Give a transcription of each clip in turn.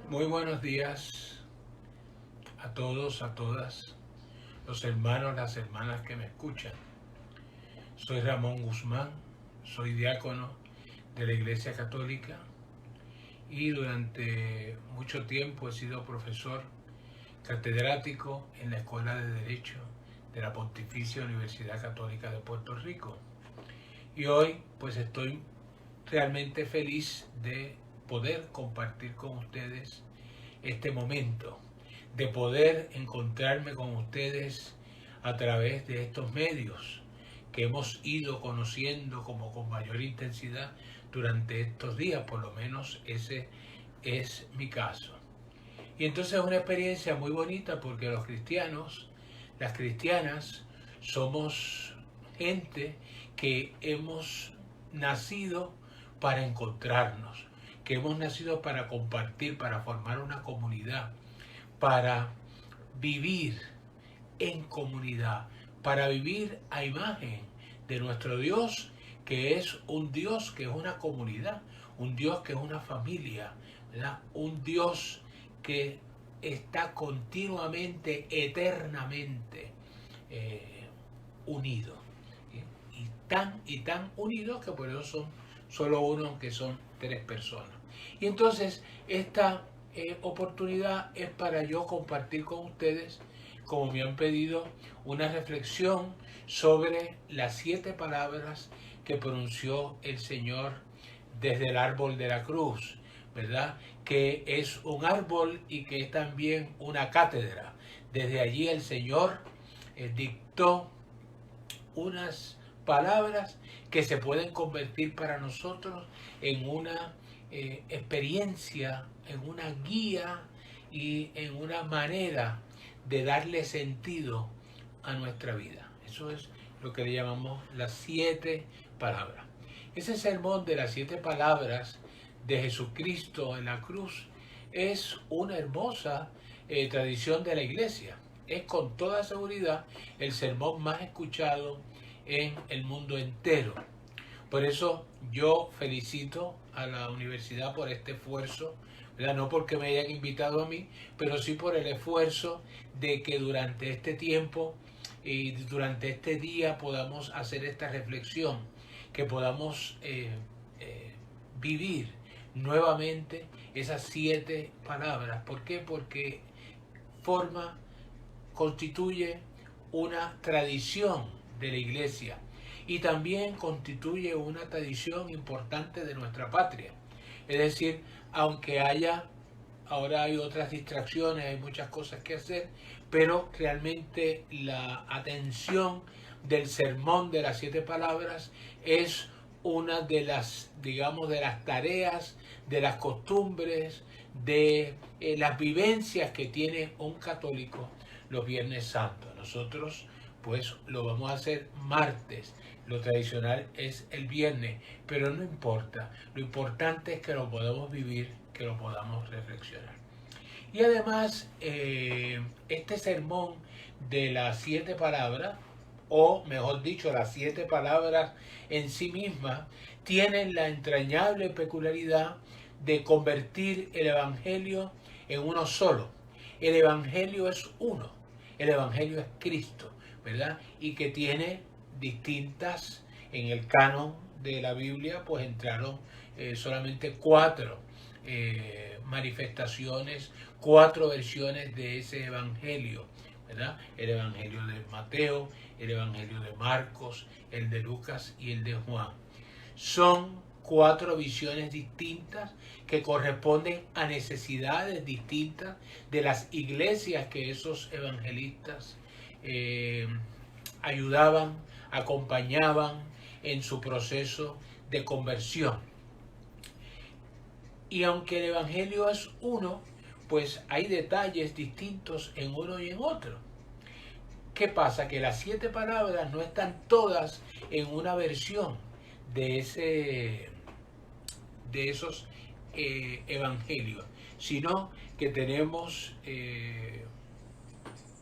Muy buenos días a todos, a todas, los hermanos, las hermanas que me escuchan. Soy Ramón Guzmán, soy diácono de la Iglesia Católica y durante mucho tiempo he sido profesor catedrático en la Escuela de Derecho de la Pontificia Universidad Católica de Puerto Rico. Y hoy pues estoy realmente feliz de poder compartir con ustedes este momento, de poder encontrarme con ustedes a través de estos medios que hemos ido conociendo como con mayor intensidad durante estos días, por lo menos ese es mi caso. Y entonces es una experiencia muy bonita porque los cristianos, las cristianas, somos gente que hemos nacido para encontrarnos, que hemos nacido para compartir, para formar una comunidad, para vivir en comunidad, para vivir a imagen de nuestro Dios, que es un Dios que es una comunidad, un Dios que es una familia, ¿verdad? Un Dios que está continuamente, eternamente unido. Y tan unidos que por eso son solo uno, que son tres personas. Y entonces esta oportunidad es para yo compartir con ustedes, como me han pedido, una reflexión sobre las 7 palabras que pronunció el Señor desde el árbol de la cruz, ¿verdad? Que es un árbol y que es también una cátedra. Desde allí el Señor dictó unas palabras que se pueden convertir para nosotros en una experiencia, en una guía y en una manera de darle sentido a nuestra vida. Eso es lo que le llamamos las 7 palabras. Ese sermón de las 7 palabras de Jesucristo en la cruz es una hermosa tradición de la iglesia. Es con toda seguridad el sermón más escuchado en el mundo entero. Por eso yo felicito a la universidad por este esfuerzo, ¿verdad? No porque me hayan invitado a mí, pero sí por el esfuerzo de que durante este tiempo y durante este día podamos hacer esta reflexión, que podamos vivir nuevamente esas 7 palabras. ¿Por qué? Porque forma, constituye una tradición de la iglesia y también constituye una tradición importante de nuestra patria. Es decir, aunque ahora hay otras distracciones, hay muchas cosas que hacer, pero realmente la atención del sermón de las 7 palabras es una de las, digamos, de las tareas, de las costumbres, de las vivencias que tiene un católico los Viernes Santos. Nosotros pues lo vamos a hacer martes, lo tradicional es el viernes, pero no importa, lo importante es que lo podamos vivir, que lo podamos reflexionar. Y además, este sermón de las 7 palabras, o mejor dicho, las 7 palabras en sí mismas, tienen la entrañable peculiaridad de convertir el Evangelio en uno solo. El Evangelio es uno, el Evangelio es Cristo, ¿verdad? Y que tiene distintas, en el canon de la Biblia, pues entraron solamente 4 manifestaciones, 4 versiones de ese evangelio, ¿verdad? El evangelio de Mateo, el evangelio de Marcos, el de Lucas y el de Juan. Son 4 visiones distintas que corresponden a necesidades distintas de las iglesias que esos evangelistas ayudaban, acompañaban en su proceso de conversión. Y aunque el Evangelio es uno, pues hay detalles distintos en uno y en otro. ¿Qué pasa? Que las 7 palabras no están todas en una versión de, de esos evangelios, sino que tenemos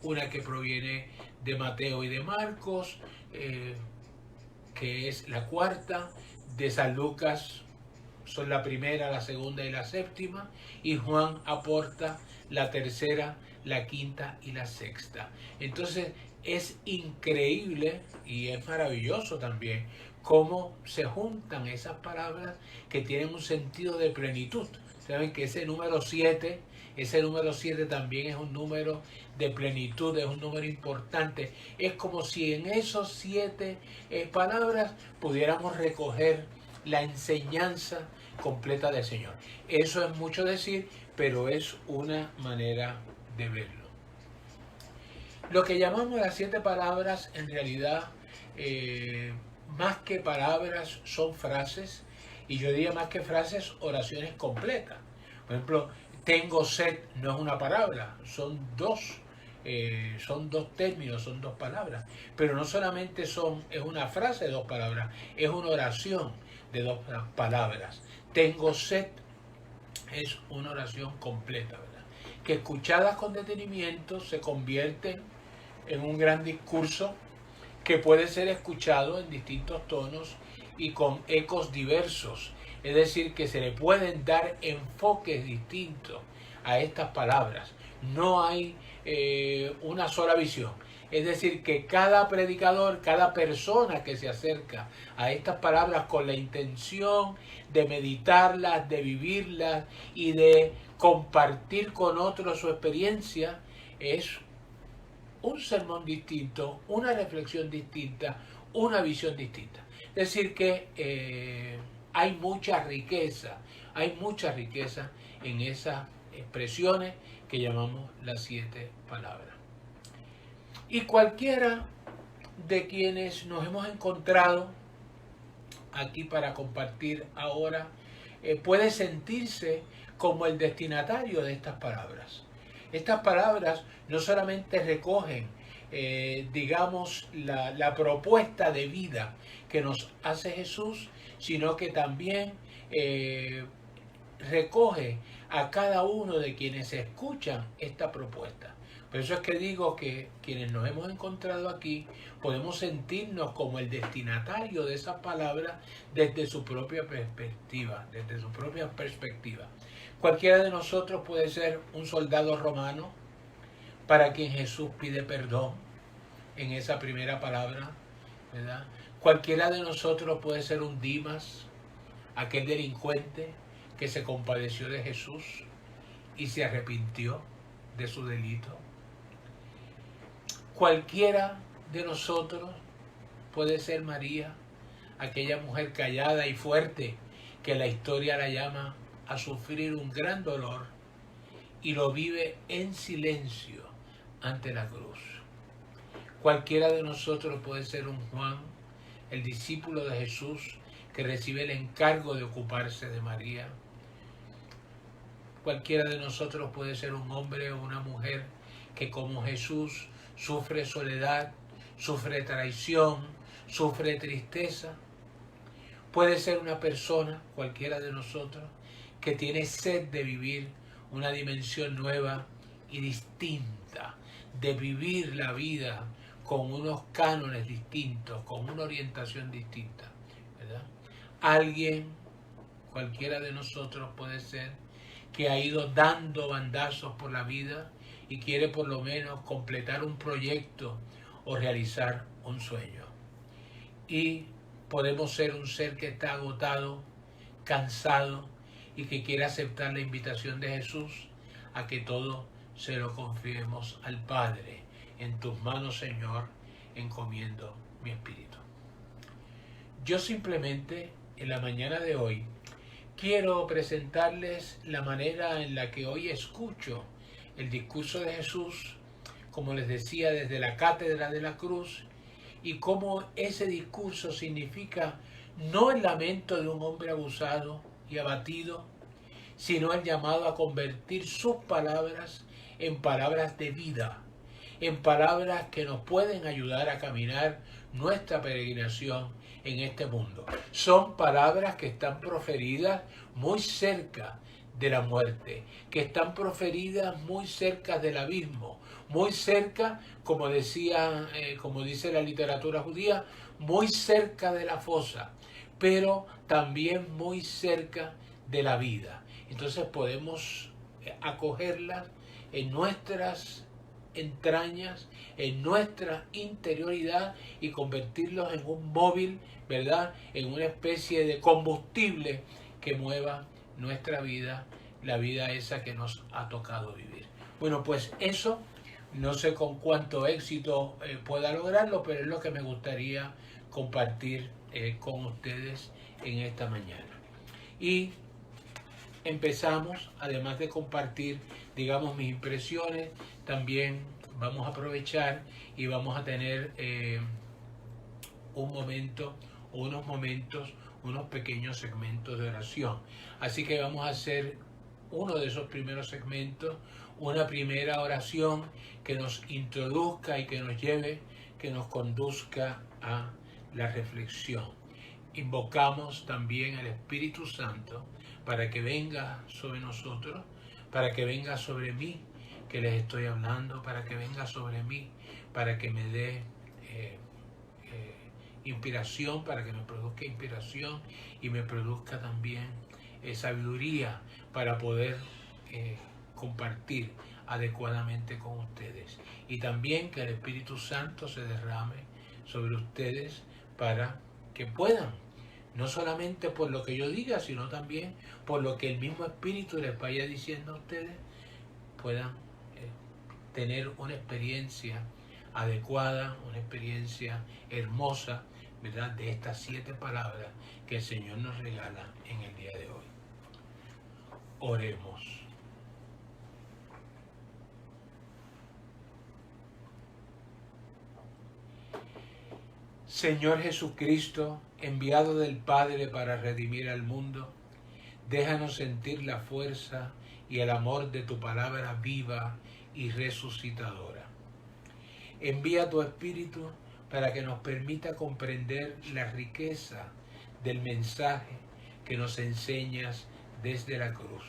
una que proviene de Mateo y de Marcos, que es la cuarta, de San Lucas son la primera, la segunda y la séptima, y Juan aporta la tercera, la quinta y la sexta. Entonces es increíble y es maravilloso también cómo se juntan esas palabras que tienen un sentido de plenitud. Saben que ese número 7 también es un número de plenitud, es un número importante. Es como si en esos 7 palabras pudiéramos recoger la enseñanza completa del Señor. Eso es mucho decir, pero es una manera de verlo. Lo que llamamos las 7 palabras, en realidad, más que palabras, son frases, y yo diría más que frases, oraciones completas. Por ejemplo, tengo sed no es una palabra, son dos términos, son 2 palabras. Pero no solamente es una frase de 2 palabras, es una oración de 2 palabras. Tengo sed es una oración completa, ¿verdad? Que escuchadas con detenimiento se convierten en un gran discurso que puede ser escuchado en distintos tonos y con ecos diversos. Es decir, que se le pueden dar enfoques distintos a estas palabras. No hay una sola visión. Es decir, que cada predicador, cada persona que se acerca a estas palabras con la intención de meditarlas, de vivirlas y de compartir con otros su experiencia, es un sermón distinto, una reflexión distinta, una visión distinta. Es decir, que hay mucha riqueza en esas expresiones que llamamos las 7 palabras. Y cualquiera de quienes nos hemos encontrado aquí para compartir ahora puede sentirse como el destinatario de estas palabras. Estas palabras no solamente recogen, digamos, la propuesta de vida que nos hace Jesús, sino que también recoge a cada uno de quienes escuchan esta propuesta. Por eso es que digo que quienes nos hemos encontrado aquí podemos sentirnos como el destinatario de esas palabras desde su propia perspectiva, Cualquiera de nosotros puede ser un soldado romano para quien Jesús pide perdón en esa primera palabra, ¿verdad? Cualquiera de nosotros puede ser un Dimas, aquel delincuente que se compadeció de Jesús y se arrepintió de su delito. Cualquiera de nosotros puede ser María, aquella mujer callada y fuerte que la historia la llama a sufrir un gran dolor y lo vive en silencio ante la cruz. Cualquiera de nosotros puede ser un Juan, el discípulo de Jesús que recibe el encargo de ocuparse de María. Cualquiera de nosotros puede ser un hombre o una mujer que como Jesús sufre soledad, sufre traición, sufre tristeza. Puede ser una persona, cualquiera de nosotros, que tiene sed de vivir una dimensión nueva y distinta, de vivir la vida con unos cánones distintos, con una orientación distinta, ¿verdad? Alguien, cualquiera de nosotros puede ser, que ha ido dando bandazos por la vida y quiere por lo menos completar un proyecto o realizar un sueño. Y podemos ser un ser que está agotado, cansado y que quiere aceptar la invitación de Jesús a que todo se lo confiemos al Padre. En tus manos, Señor, encomiendo mi espíritu. Yo simplemente, en la mañana de hoy, quiero presentarles la manera en la que hoy escucho el discurso de Jesús, como les decía, desde la cátedra de la cruz, y cómo ese discurso significa no el lamento de un hombre abusado y abatido, sino el llamado a convertir sus palabras en palabras de vida, en palabras que nos pueden ayudar a caminar nuestra peregrinación en este mundo. Son palabras que están proferidas muy cerca de la muerte, que están proferidas muy cerca del abismo, muy cerca, como dice la literatura judía, muy cerca de la fosa, pero también muy cerca de la vida. Entonces podemos acogerlas en nuestras entrañas, en nuestra interioridad y convertirlos en un móvil, ¿verdad? En una especie de combustible que mueva nuestra vida, la vida esa que nos ha tocado vivir. Bueno, pues eso, no sé con cuánto éxito pueda lograrlo, pero es lo que me gustaría compartir con ustedes en esta mañana. Y empezamos, además de compartir, digamos, mis impresiones, también vamos a aprovechar y vamos a tener unos momentos, unos pequeños segmentos de oración. Así que vamos a hacer uno de esos primeros segmentos, una primera oración que nos introduzca y que nos lleve, que nos conduzca a la reflexión. Invocamos también al Espíritu Santo para que venga sobre nosotros, para que venga sobre mí, que les estoy hablando, para que venga sobre mí, para que me dé inspiración, para que me produzca inspiración y me produzca también sabiduría para poder compartir adecuadamente con ustedes. Y también que el Espíritu Santo se derrame sobre ustedes para que puedan, no solamente por lo que yo diga, sino también por lo que el mismo Espíritu les vaya diciendo a ustedes, puedan tener una experiencia adecuada, una experiencia hermosa, ¿verdad?, de estas 7 palabras que el Señor nos regala en el día de hoy. Oremos. Señor Jesucristo, enviado del Padre para redimir al mundo, déjanos sentir la fuerza y el amor de tu palabra viva y resucitadora. Envía tu Espíritu para que nos permita comprender la riqueza del mensaje que nos enseñas desde la cruz,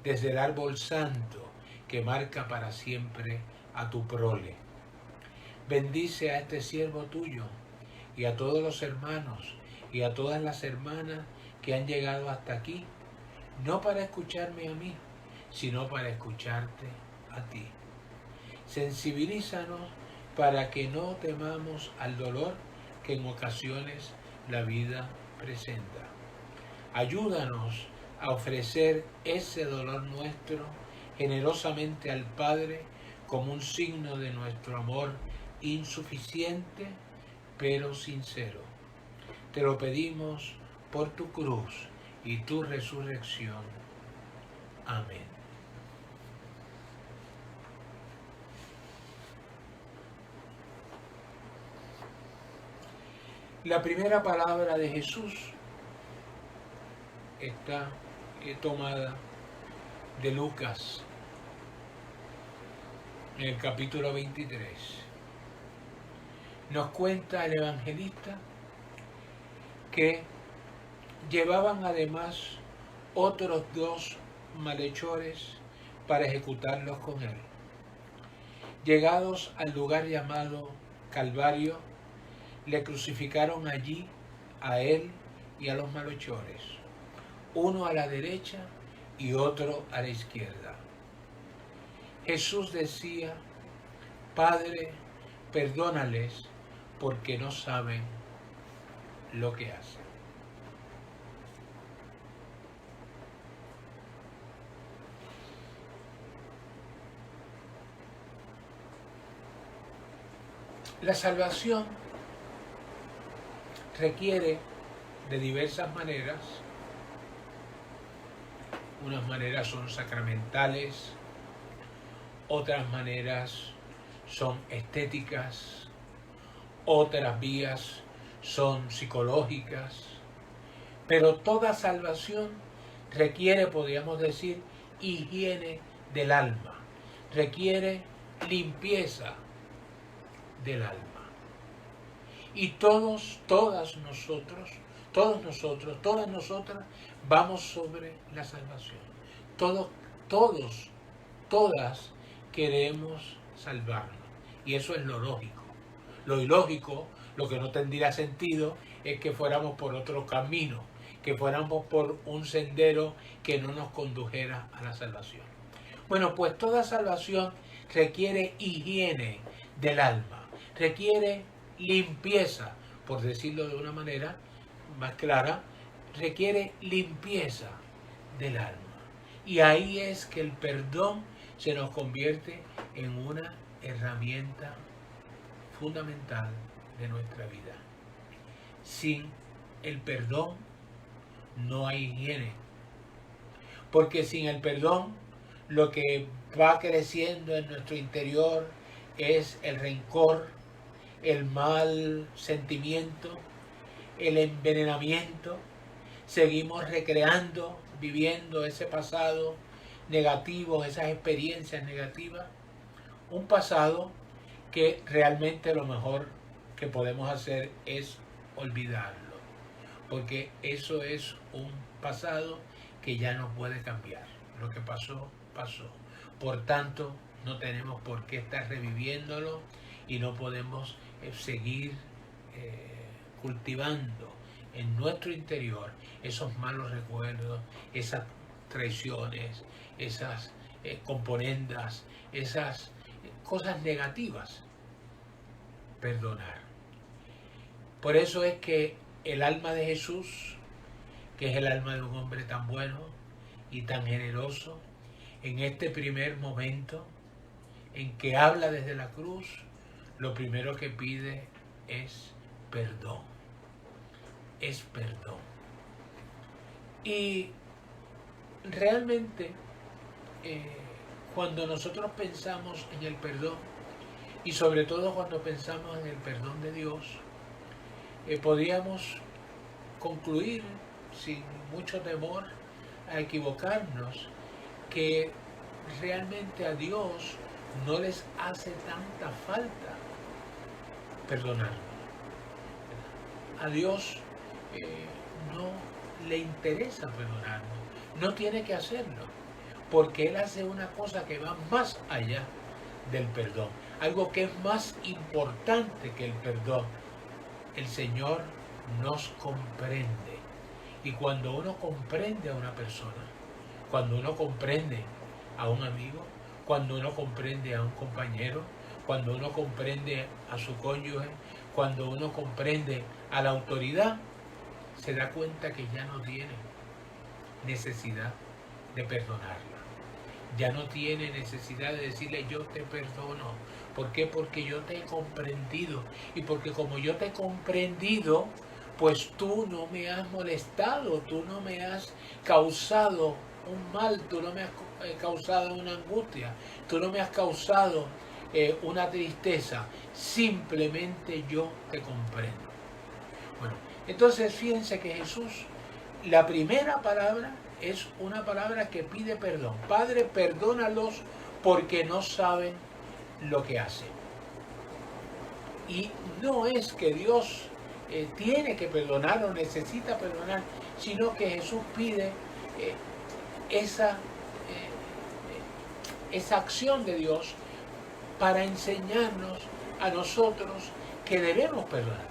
desde el árbol santo que marca para siempre a tu prole. Bendice a este siervo tuyo y a todos los hermanos y a todas las hermanas que han llegado hasta aquí, no para escucharme a mí, sino para escucharte a ti. Sensibilízanos para que no temamos al dolor que en ocasiones la vida presenta. Ayúdanos a ofrecer ese dolor nuestro generosamente al Padre como un signo de nuestro amor insuficiente pero sincero. Te lo pedimos por tu cruz y tu resurrección. Amén. La primera palabra de Jesús está tomada de Lucas, en el capítulo 23. Nos cuenta el evangelista que llevaban además otros 2 malhechores para ejecutarlos con él. Llegados al lugar llamado Calvario, le crucificaron allí a él y a los malhechores, uno a la derecha y otro a la izquierda. Jesús decía: Padre, perdónales porque no saben lo que hacen. La salvación requiere de diversas maneras. Unas maneras son sacramentales, otras maneras son estéticas, otras vías son psicológicas, pero toda salvación requiere, podríamos decir, higiene del alma, requiere limpieza del alma. Y todas nosotras vamos sobre la salvación. Todas queremos salvarnos. Y eso es lo lógico. Lo ilógico, lo que no tendría sentido, es que fuéramos por otro camino, que fuéramos por un sendero que no nos condujera a la salvación. Bueno, pues toda salvación requiere higiene del alma, requiere limpieza, por decirlo de una manera más clara, requiere limpieza del alma. Y ahí es que el perdón se nos convierte en una herramienta fundamental de nuestra vida. Sin el perdón no hay higiene, porque sin el perdón lo que va creciendo en nuestro interior es el rencor, el mal sentimiento, el envenenamiento. Seguimos recreando, viviendo ese pasado negativo, esas experiencias negativas. Un pasado que realmente lo mejor que podemos hacer es olvidarlo, porque eso es un pasado que ya no puede cambiar. Lo que pasó, pasó. Por tanto, no tenemos por qué estar reviviéndolo y no podemos seguir cultivando en nuestro interior esos malos recuerdos, esas traiciones, esas componendas, esas cosas negativas. Perdonar. Por eso es que el alma de Jesús, que es el alma de un hombre tan bueno y tan generoso, en este primer momento en que habla desde la cruz, lo primero que pide es perdón. Es perdón. Y realmente cuando nosotros pensamos en el perdón, y sobre todo cuando pensamos en el perdón de Dios, podríamos concluir sin mucho temor a equivocarnos que realmente a Dios no les hace tanta falta perdonarnos. A Dios no le interesa perdonarnos, no tiene que hacerlo, porque Él hace una cosa que va más allá del perdón, algo que es más importante que el perdón. El Señor nos comprende, y cuando uno comprende a una persona, cuando uno comprende a un amigo, cuando uno comprende a un compañero, cuando uno comprende a su cónyuge, cuando uno comprende a la autoridad, se da cuenta que ya no tiene necesidad de perdonarla. Ya no tiene necesidad de decirle yo te perdono. ¿Por qué? Porque yo te he comprendido. Y porque como yo te he comprendido, pues tú no me has molestado, tú no me has causado un mal, tú no me has causado una angustia, tú no me has causado una tristeza. Simplemente yo te comprendo. Bueno, entonces fíjense que Jesús, la primera palabra es una palabra que pide perdón. Padre, perdónalos porque no saben lo que hacen. Y no es que Dios tiene que perdonar o necesita perdonar, sino que Jesús pide esa acción de Dios para enseñarnos a nosotros que debemos perdonar.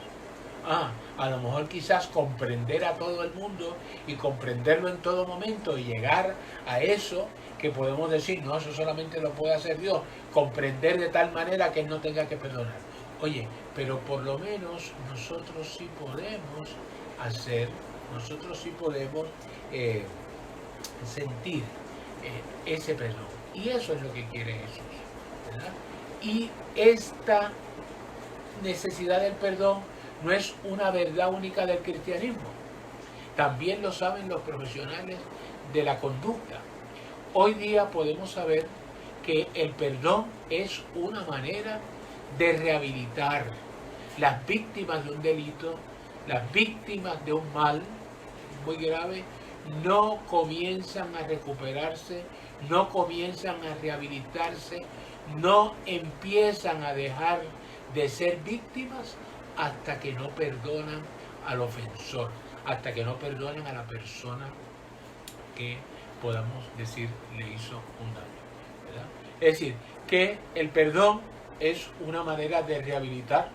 A lo mejor quizás comprender a todo el mundo y comprenderlo en todo momento y llegar a eso que podemos decir, no, eso solamente lo puede hacer Dios, comprender de tal manera que Él no tenga que perdonar. Oye, pero por lo menos nosotros sí podemos hacer, nosotros sí podemos sentir ese perdón. Y eso es lo que quiere Jesús, ¿verdad? Y esta necesidad del perdón no es una verdad única del cristianismo. También lo saben los profesionales de la conducta. Hoy día podemos saber que el perdón es una manera de rehabilitar las víctimas de un delito, las víctimas de un mal muy grave, no comienzan a recuperarse, no comienzan a rehabilitarse, no empiezan a dejar de ser víctimas hasta que no perdonan al ofensor, hasta que no perdonan a la persona que podamos decir le hizo un daño, ¿verdad? Es decir, que el perdón es una manera de rehabilitar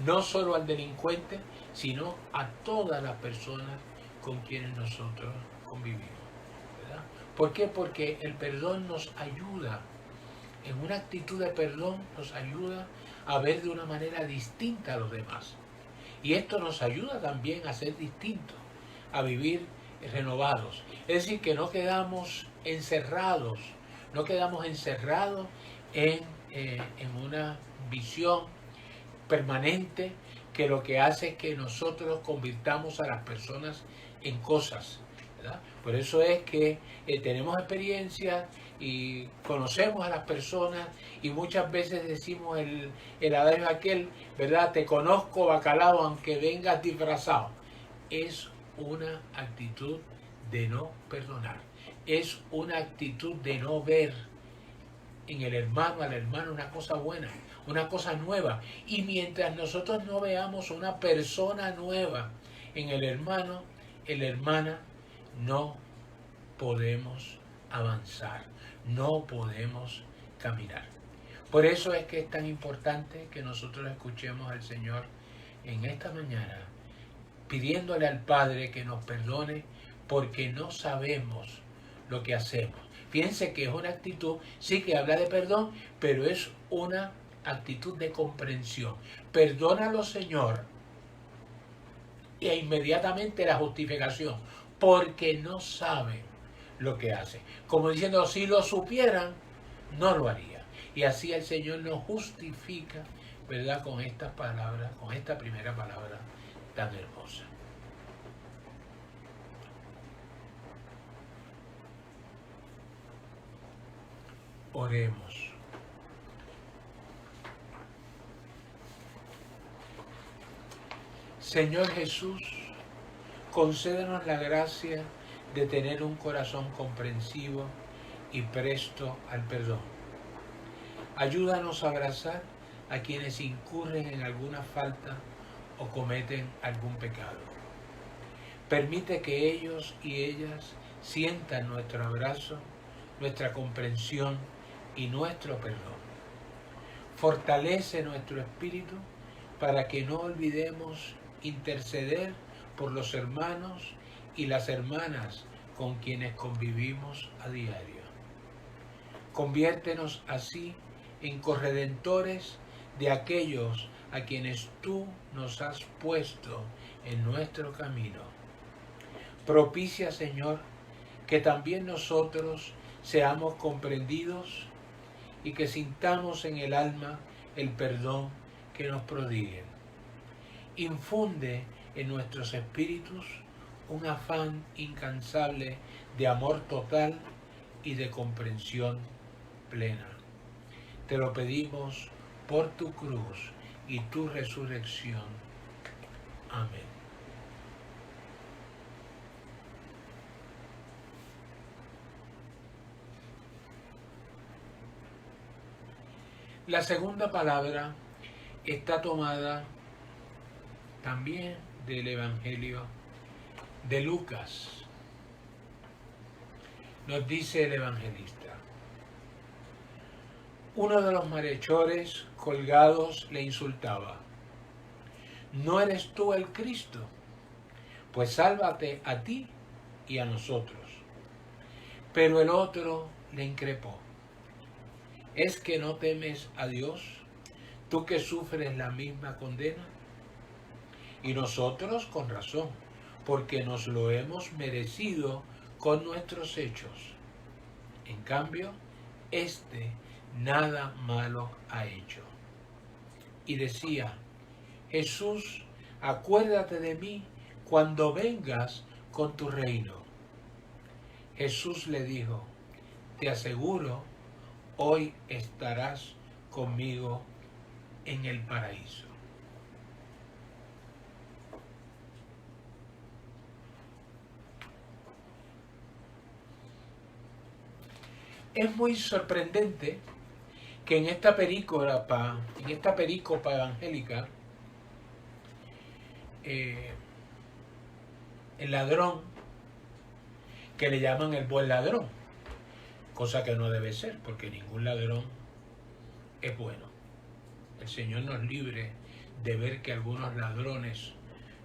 no solo al delincuente, sino a todas las personas con quienes nosotros convivimos, ¿verdad? ¿Por qué? Porque el perdón nos ayuda, en una actitud de perdón nos ayuda a ver de una manera distinta a los demás. Y esto nos ayuda también a ser distintos, a vivir renovados. Es decir, que no quedamos encerrados, en una visión permanente que lo que hace es que nosotros convirtamos a las personas en cosas, ¿verdad? Por eso es que tenemos experiencia y conocemos a las personas y muchas veces decimos el adagio aquel, ¿verdad? Te conozco, bacalao, aunque vengas disfrazado. Es una actitud de no perdonar. Es una actitud de no ver en el hermano, al hermano, una cosa buena, una cosa nueva. Y mientras nosotros no veamos una persona nueva en el hermano, en la hermana, no podemos avanzar, no podemos caminar. Por eso es que es tan importante que nosotros escuchemos al Señor en esta mañana, pidiéndole al Padre que nos perdone porque no sabemos lo que hacemos. Fíjense que es una actitud, sí que habla de perdón, pero es una actitud de comprensión. Perdónalo, Señor, e inmediatamente la justificación, porque no saben lo que hacen. Como diciendo, si lo supieran, no lo haría. Y así el Señor nos justifica, ¿verdad? Con estas palabras, con esta primera palabra tan hermosa. Oremos. Señor Jesús, concédenos la gracia de tener un corazón comprensivo y presto al perdón. Ayúdanos a abrazar a quienes incurren en alguna falta o cometen algún pecado. Permite que ellos y ellas sientan nuestro abrazo, nuestra comprensión y nuestro perdón. Fortalece nuestro espíritu para que no olvidemos interceder por los hermanos y las hermanas con quienes convivimos a diario. Conviértenos así en corredentores de aquellos a quienes tú nos has puesto en nuestro camino. Propicia, Señor, que también nosotros seamos comprendidos y que sintamos en el alma el perdón que nos prodiguen. Infunde en nuestros espíritus un afán incansable de amor total y de comprensión plena. Te lo pedimos por tu cruz y tu resurrección. Amén. La segunda palabra está tomada también del Evangelio de Lucas. Nos dice el evangelista: uno de los malhechores colgados le insultaba: ¿no eres tú el Cristo? Pues sálvate a ti y a nosotros. Pero el otro le increpó: ¿es que no temes a Dios, tú que sufres la misma condena? Y nosotros con razón, porque nos lo hemos merecido con nuestros hechos. En cambio, este nada malo ha hecho. Y decía: Jesús, acuérdate de mí cuando vengas con tu reino. Jesús le dijo: te aseguro, hoy estarás conmigo en el paraíso. Es muy sorprendente que en esta perícopa evangélica, el ladrón, que le llaman el buen ladrón, cosa que no debe ser, porque ningún ladrón es bueno. El Señor nos libre de ver que algunos ladrones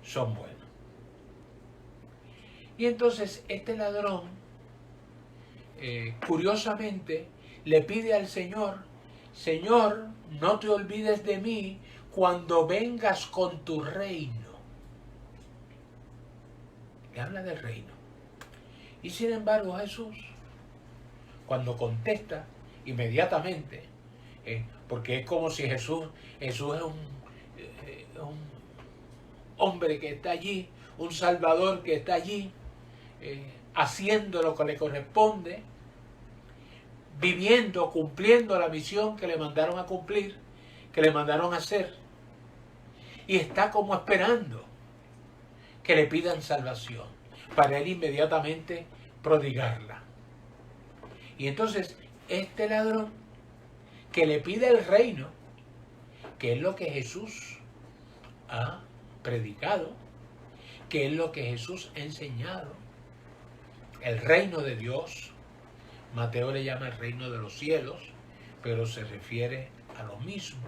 son buenos. Y entonces este ladrón, curiosamente, le pide al Señor: Señor, no te olvides de mí cuando vengas con tu reino. Le habla del reino. Y sin embargo Jesús, cuando contesta inmediatamente, porque es como si Jesús es un hombre que está allí, un Salvador que está allí, haciendo lo que le corresponde, viviendo, cumpliendo la misión que le mandaron a cumplir, que le mandaron a hacer, y está como esperando que le pidan salvación, para él inmediatamente prodigarla. Y entonces este ladrón que le pide el reino, que es lo que Jesús ha predicado, que es lo que Jesús ha enseñado, el reino de Dios, Mateo le llama el reino de los cielos, pero se refiere a lo mismo.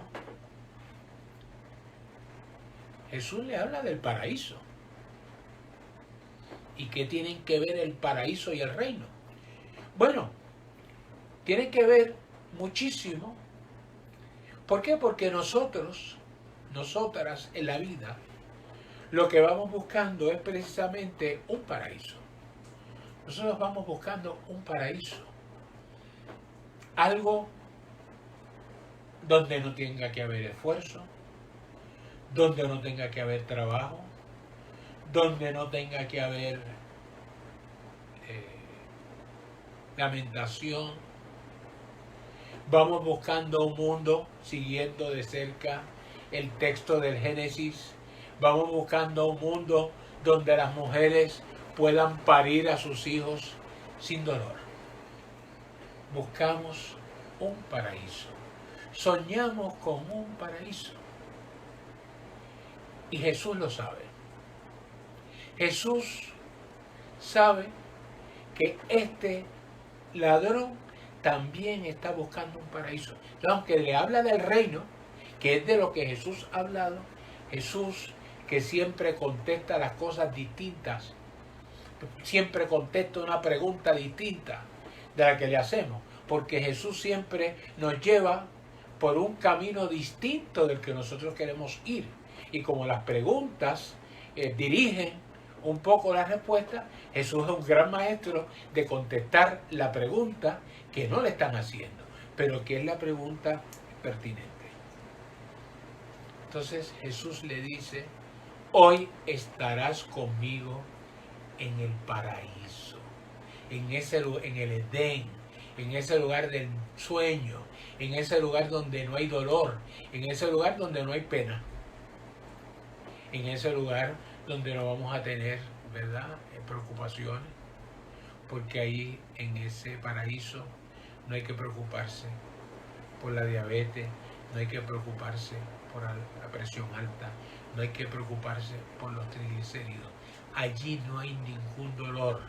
Jesús le habla del paraíso. ¿Y qué tienen que ver el paraíso y el reino? Bueno, tienen que ver muchísimo. ¿Por qué? Porque nosotras en la vida, lo que vamos buscando es precisamente un paraíso. Nosotros vamos buscando un paraíso. Algo donde no tenga que haber esfuerzo, donde no tenga que haber trabajo, donde no tenga que haber lamentación. Vamos buscando un mundo, siguiendo de cerca el texto del Génesis, vamos buscando un mundo donde las mujeres puedan parir a sus hijos sin dolor. Buscamos un paraíso, soñamos con un paraíso. Y Jesús lo sabe. Jesús sabe que este ladrón también está buscando un paraíso. Entonces, aunque le habla del reino, que es de lo que Jesús ha hablado, Jesús, que siempre contesta las cosas distintas, siempre contesta una pregunta distinta de la que le hacemos, porque Jesús siempre nos lleva por un camino distinto del que nosotros queremos ir. Y como las preguntas dirigen un poco la respuesta, Jesús es un gran maestro de contestar la pregunta que no le están haciendo, pero que es la pregunta pertinente. Entonces Jesús le dice: hoy estarás conmigo en el paraíso, en el Edén, en ese lugar del sueño, en ese lugar donde no hay dolor, en ese lugar donde no hay pena, en ese lugar donde no vamos a tener, ¿verdad?, preocupaciones, porque ahí en ese paraíso no hay que preocuparse por la diabetes, no hay que preocuparse por la presión alta, no hay que preocuparse por los triglicéridos. Allí no hay ningún dolor,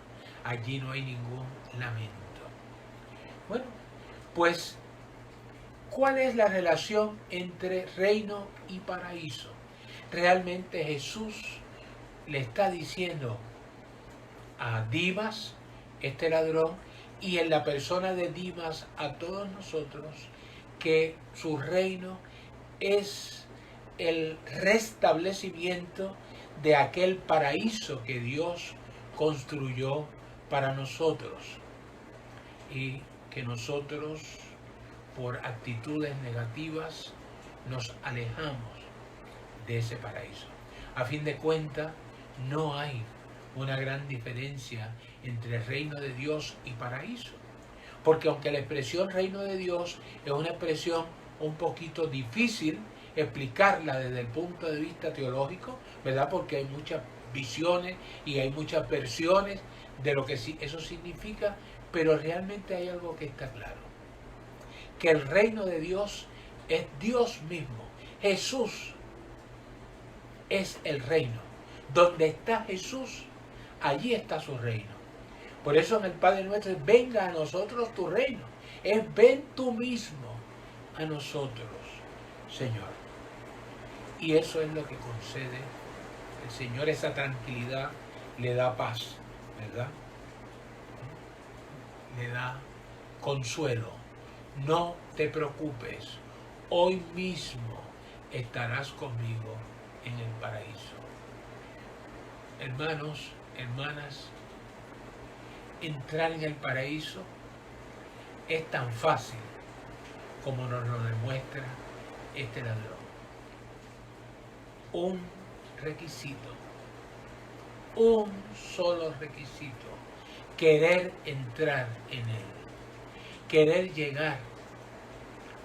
allí no hay ningún lamento. Bueno, pues, ¿cuál es la relación entre reino y paraíso? Realmente Jesús le está diciendo a Dimas, este ladrón, y en la persona de Dimas a todos nosotros, que su reino es el restablecimiento de aquel paraíso que Dios construyó para nosotros, y que nosotros, por actitudes negativas, nos alejamos de ese paraíso. A fin de cuentas, no hay una gran diferencia entre el reino de Dios y paraíso, porque aunque la expresión reino de Dios es una expresión un poquito difícil explicarla desde el punto de vista teológico, ¿verdad?, porque hay muchas visiones y hay muchas versiones de lo que eso significa, pero realmente hay algo que está claro: que el reino de Dios es Dios mismo. Jesús es el reino. Donde está Jesús, allí está su reino. Por eso en el Padre Nuestro es: venga a nosotros tu reino. Es: ven tú mismo a nosotros, Señor. Y eso es lo que concede El Señor esa tranquilidad le da paz, ¿verdad? Le da consuelo. No te preocupes, hoy mismo estarás conmigo en el paraíso. Hermanos, hermanas, entrar en el paraíso es tan fácil como nos lo demuestra este ladrón. Un requisito, un solo requisito: querer entrar en él, querer llegar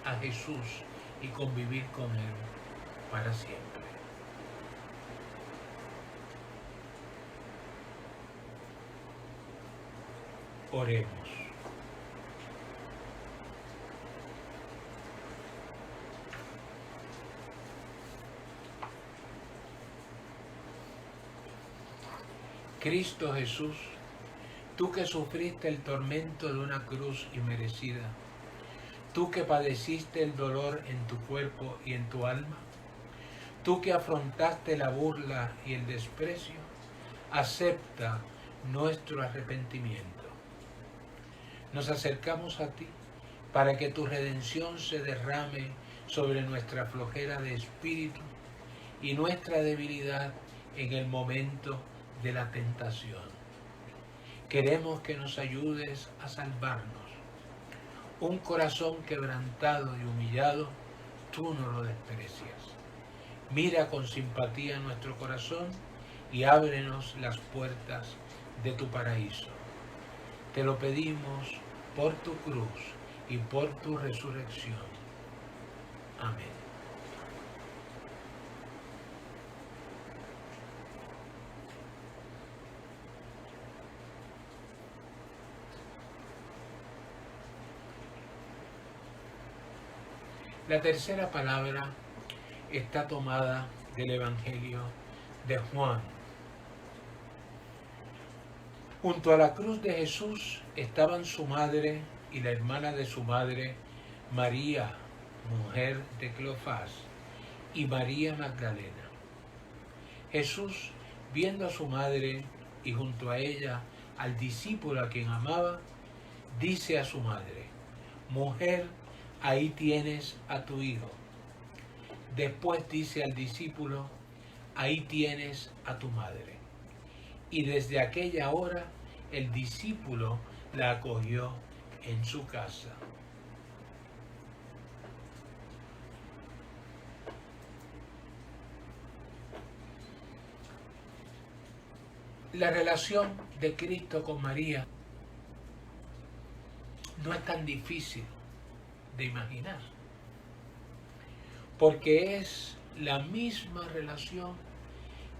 a Jesús y convivir con él para siempre. Oremos. Cristo Jesús, tú que sufriste el tormento de una cruz inmerecida, tú que padeciste el dolor en tu cuerpo y en tu alma, tú que afrontaste la burla y el desprecio, acepta nuestro arrepentimiento. Nos acercamos a ti para que tu redención se derrame sobre nuestra flojera de espíritu y nuestra debilidad en el momento de la tentación. Queremos que nos ayudes a salvarnos. Un corazón quebrantado y humillado, tú no lo desprecias. Mira con simpatía nuestro corazón y ábrenos las puertas de tu paraíso. Te lo pedimos por tu cruz y por tu resurrección. Amén. La tercera palabra está tomada del Evangelio de Juan. Junto a la cruz de Jesús estaban su madre y la hermana de su madre, María, mujer de Cleofás, y María Magdalena. Jesús, viendo a su madre y junto a ella al discípulo a quien amaba, dice a su madre: mujer, ahí tienes a tu hijo. Después dice al discípulo: ahí tienes a tu madre. Y desde aquella hora el discípulo la acogió en su casa. La relación de Cristo con María no es tan difícil de imaginar, porque es la misma relación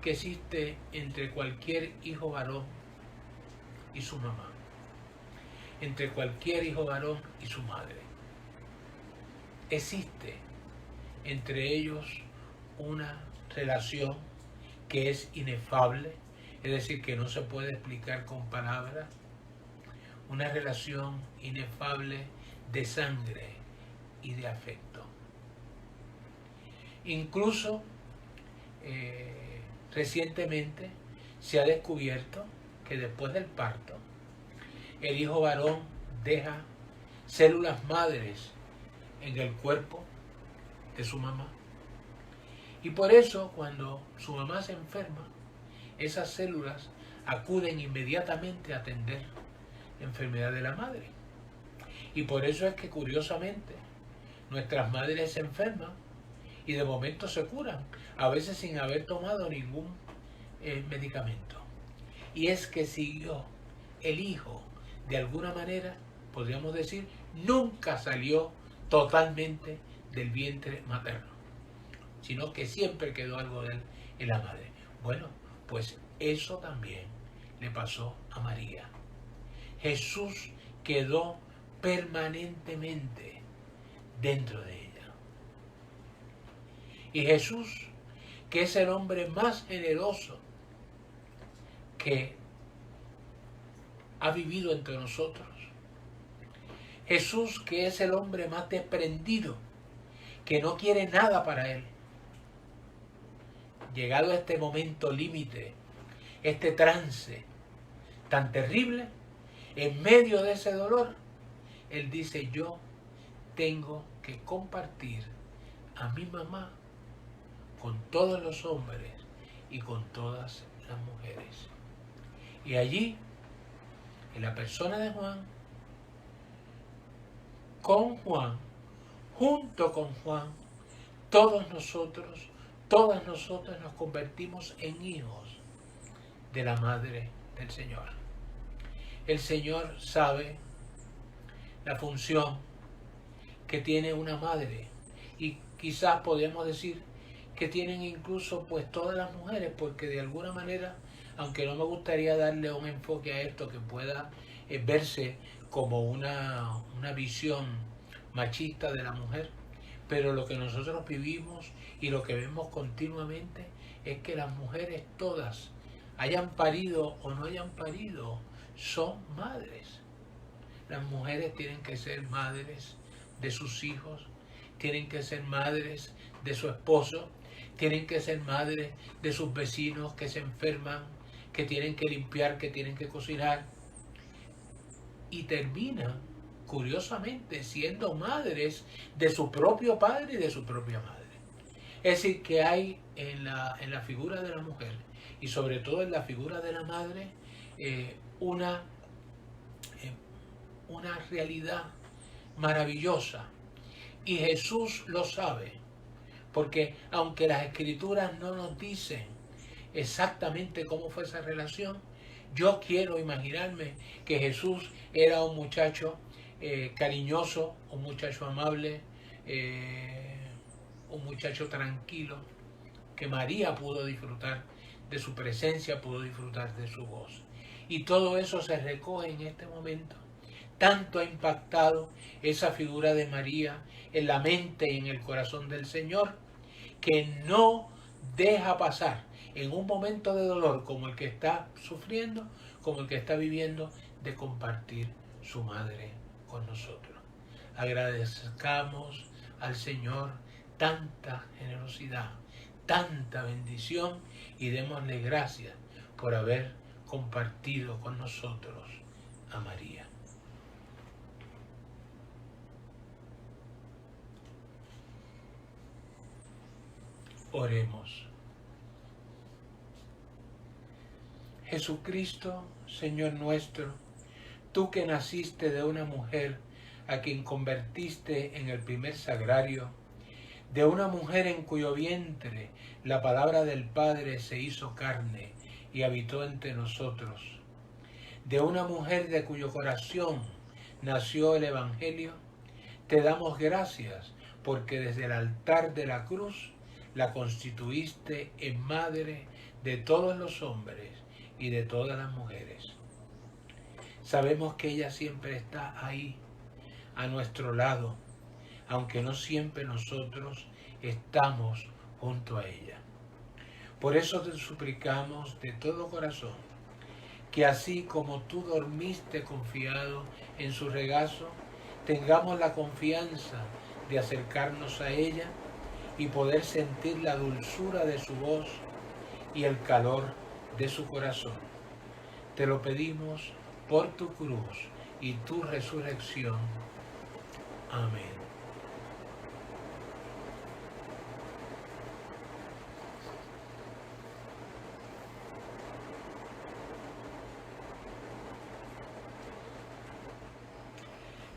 que existe entre cualquier hijo varón y su mamá, entre cualquier hijo varón y su madre. Existe entre ellos una relación que es inefable, es decir, que no se puede explicar con palabras, una relación inefable de sangre y de afecto. Incluso recientemente se ha descubierto que después del parto, el hijo varón deja células madres en el cuerpo de su mamá. Y por eso, cuando su mamá se enferma, esas células acuden inmediatamente a atender la enfermedad de la madre. Y por eso es que, curiosamente, nuestras madres se enferman y de momento se curan, a veces sin haber tomado ningún medicamento. Y es que siguió el hijo, de alguna manera, podríamos decir, nunca salió totalmente del vientre materno, sino que siempre quedó algo de él en la madre. Bueno, pues eso también le pasó a María. Jesús quedó permanentemente dentro de ella. Y Jesús, que es el hombre más generoso que ha vivido entre nosotros, Jesús, que es el hombre más desprendido, que no quiere nada para él, llegado a este momento límite, este trance tan terrible, en medio de ese dolor, él dice, yo tengo que compartir a mi mamá con todos los hombres y con todas las mujeres. Y allí, en la persona de Juan, con Juan, junto con Juan, todas nosotras nos convertimos en hijos de la Madre del Señor. El Señor sabe la función que tiene una madre, y quizás podemos decir que tienen incluso pues todas las mujeres, porque de alguna manera, aunque no me gustaría darle un enfoque a esto que pueda verse como una visión machista de la mujer, pero lo que nosotros vivimos y lo que vemos continuamente es que las mujeres todas, hayan parido o no hayan parido, son madres. Las mujeres tienen que ser madres de sus hijos, tienen que ser madres de su esposo, tienen que ser madres de sus vecinos que se enferman, que tienen que limpiar, que tienen que cocinar, y terminan, curiosamente, siendo madres de su propio padre y de su propia madre. Es decir, que hay en la figura de la mujer, y sobre todo en la figura de la madre, una realidad maravillosa. Y Jesús lo sabe, porque aunque las escrituras no nos dicen exactamente cómo fue esa relación, yo quiero imaginarme que Jesús era un muchacho cariñoso, un muchacho amable, un muchacho tranquilo, que María pudo disfrutar de su presencia, pudo disfrutar de su voz. Y todo eso se recoge en este momento. Tanto ha impactado esa figura de María en la mente y en el corazón del Señor, que no deja pasar en un momento de dolor como el que está sufriendo, como el que está viviendo, de compartir su madre con nosotros. Agradezcamos al Señor tanta generosidad, tanta bendición, y démosle gracias por haber compartido con nosotros a María. Oremos. Jesucristo, Señor nuestro, tú que naciste de una mujer a quien convertiste en el primer sagrario, de una mujer en cuyo vientre la palabra del Padre se hizo carne y habitó entre nosotros, de una mujer de cuyo corazón nació el Evangelio, te damos gracias porque desde el altar de la cruz la constituiste en madre de todos los hombres y de todas las mujeres. Sabemos que ella siempre está ahí, a nuestro lado, aunque no siempre nosotros estamos junto a ella. Por eso te suplicamos de todo corazón que así como tú dormiste confiado en su regazo, tengamos la confianza de acercarnos a ella y poder sentir la dulzura de su voz y el calor de su corazón. Te lo pedimos por tu cruz y tu resurrección. Amén.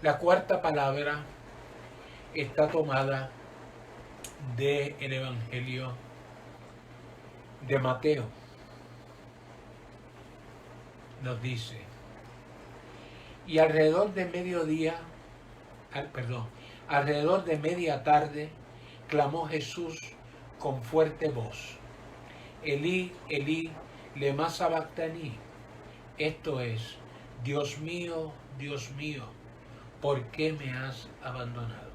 La cuarta palabra está tomada del Evangelio de Mateo. Nos dice, y alrededor de media tarde, clamó Jesús con fuerte voz, Elí, Elí, lema sabactani, esto es, Dios mío, ¿por qué me has abandonado?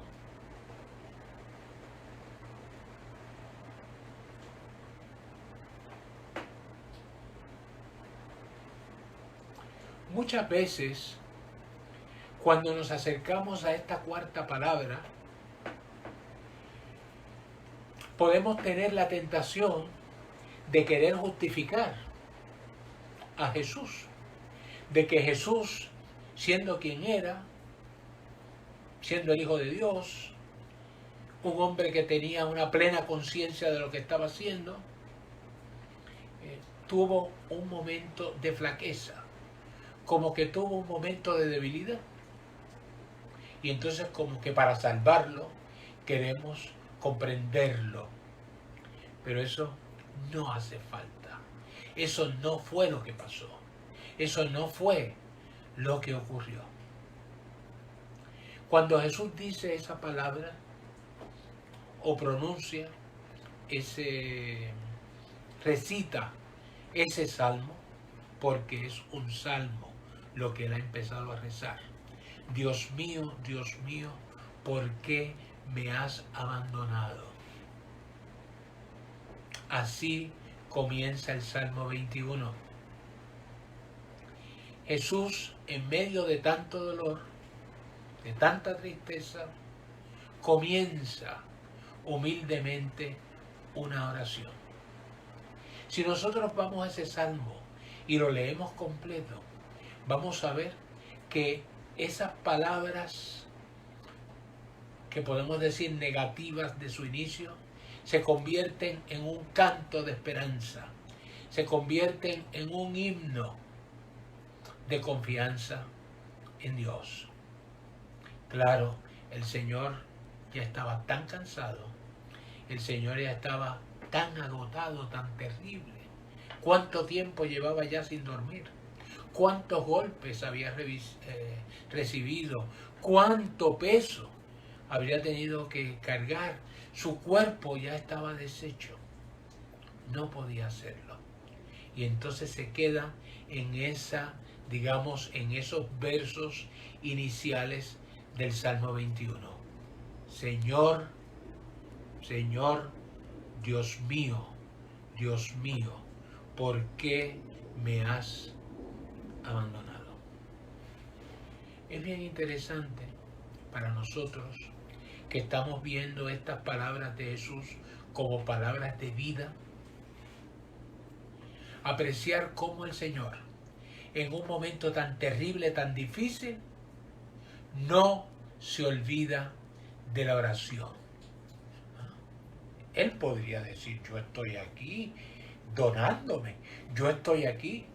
Muchas veces, cuando nos acercamos a esta cuarta palabra, podemos tener la tentación de querer justificar a Jesús, de que Jesús, siendo quien era, siendo el Hijo de Dios, un hombre que tenía una plena conciencia de lo que estaba haciendo, tuvo un momento de flaqueza, como que tuvo un momento de debilidad. Y entonces como que para salvarlo queremos comprenderlo. Pero eso no hace falta. Eso no fue lo que pasó. Eso no fue lo que ocurrió. Cuando Jesús dice esa palabra o pronuncia recita ese salmo, porque es un salmo lo que él ha empezado a rezar. Dios mío, ¿por qué me has abandonado? Así comienza el Salmo 21. Jesús, en medio de tanto dolor, de tanta tristeza, comienza humildemente una oración. Si nosotros vamos a ese salmo y lo leemos completo, vamos a ver que esas palabras que podemos decir negativas de su inicio se convierten en un canto de esperanza, se convierten en un himno de confianza en Dios. Claro, el Señor ya estaba tan cansado, el Señor ya estaba tan agotado, tan terrible. ¿Cuánto tiempo llevaba ya sin dormir? ¿Cuántos golpes había recibido? ¿Cuánto peso habría tenido que cargar? Su cuerpo ya estaba deshecho. No podía hacerlo. Y entonces se queda en en esos versos iniciales del Salmo 21. Señor, Dios mío, ¿por qué me has abandonado? Es bien interesante para nosotros que estamos viendo estas palabras de Jesús como palabras de vida, apreciar cómo el Señor, en un momento tan terrible, tan difícil, no se olvida de la oración. Él podría decir, yo estoy aquí donándome, yo estoy aquí